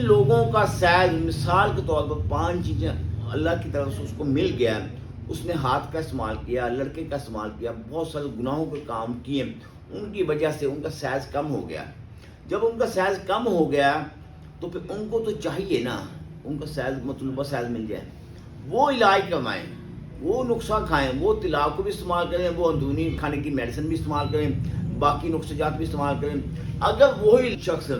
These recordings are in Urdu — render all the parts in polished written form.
لوگوں کا سیل مثال کے طور پر 5 چیزیں اللہ کی طرف سے اس کو مل گیا، اس نے ہاتھ کا استعمال کیا، لڑکے کا استعمال کیا، بہت سارے گناہوں کے کام کیے، ان کی وجہ سے ان کا سائز کم ہو گیا۔ جب ان کا سائز کم ہو گیا تو پھر ان کو تو چاہیے نا ان کا سائز مطلوبہ سائز مل جائے، وہ علاج کروائیں، وہ نسخہ کھائیں، وہ طلاق کو بھی استعمال کریں، وہ اندرونی کھانے کی میڈیسن بھی استعمال کریں، باقی نسخہ جات بھی استعمال کریں۔ اگر وہی شخص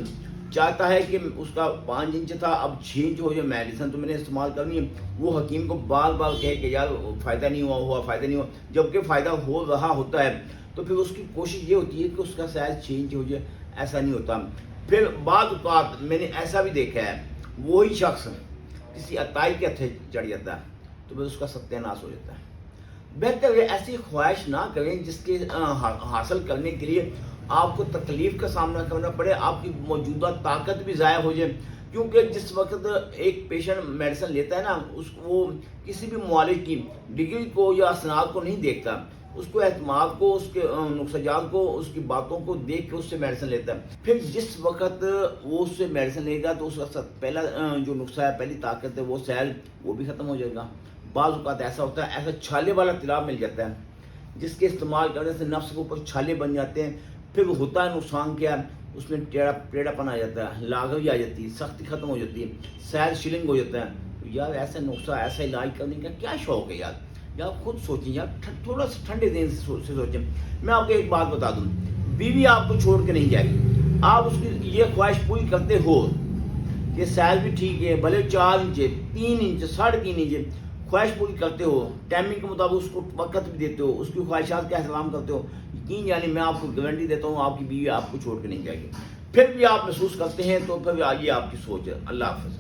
چاہتا ہے کہ اس کا 5 انچ تھا اب 6 انچ ہو جائے، میڈیسن تو میں نے استعمال کرنی ہے، وہ حکیم کو بار بار کہے کہ یار فائدہ نہیں ہوا فائدہ نہیں ہوا، جبکہ فائدہ ہو رہا ہوتا ہے تو پھر اس کی کوشش یہ ہوتی ہے کہ اس کا سائز 6 انچ ہو جائے، ایسا نہیں ہوتا۔ پھر بعض اوقات میں نے ایسا بھی دیکھا ہے، وہی شخص کسی عطائی کے ہتھے چڑھ جاتا ہے تو پھر اس کا ستیہ ناش ہو جاتا ہے۔ بہتر ہے ایسی خواہش نہ کریں جس کے حاصل کرنے کے لیے آپ کو تکلیف کا سامنا کرنا پڑے، آپ کی موجودہ طاقت بھی ضائع ہو جائے، کیونکہ جس وقت ایک پیشنٹ میڈیسن لیتا ہے نا وہ کسی بھی معالج کی ڈگری کو یا اسناد کو نہیں دیکھتا، اس کو اعتماد کو، اس کے نسخہ جات کو، اس کی باتوں کو دیکھ کے اس سے میڈیسن لیتا ہے۔ پھر جس وقت وہ اس سے میڈیسن لے گا تو اس وقت پہلا جو نسخہ ہے، پہلی طاقت ہے، وہ سیل وہ بھی ختم ہو جائے گا۔ بعض اوقات ایسا ہوتا ہے، ایسا چھالے والا طلا مل جاتا ہے جس کے استعمال کرنے سے نفس کے اوپر چھالے بن جاتے ہیں، پھر ہوتا ہے نقصان کیا، اس میں ٹیڑھا پن آ جاتا ہے، لاغری آ جاتی ہے، سختی ختم ہو جاتی ہے، سیل شلنگ ہو جاتا ہے۔ یار ایسا نسخہ، ایسا علاج کرنے کا کیا شوق ہے یار خود سوچیں یار، تھوڑا سا ٹھنڈے دل سے سوچیں۔ میں آپ کو ایک بات بتا دوں، بیوی آپ کو چھوڑ کے نہیں جائے گی، آپ اس کی یہ خواہش پوری کرتے ہو کہ سائز بھی ٹھیک ہے، بھلے 4 انچ 3 انچ 3.5 انچ، خواہش پوری کرتے ہو، ٹائمنگ کے مطابق اس کو وقت بھی دیتے ہو، اس کی خواہشات کا احترام کرتے ہو، یقین یعنی میں آپ کو گارنٹی دیتا ہوں آپ کی بیوی آپ کو چھوڑ کے نہیں جائے گی۔ پھر بھی آپ محسوس کرتے ہیں تو پھر یہ آپ کی سوچ ہے۔ اللہ حافظ۔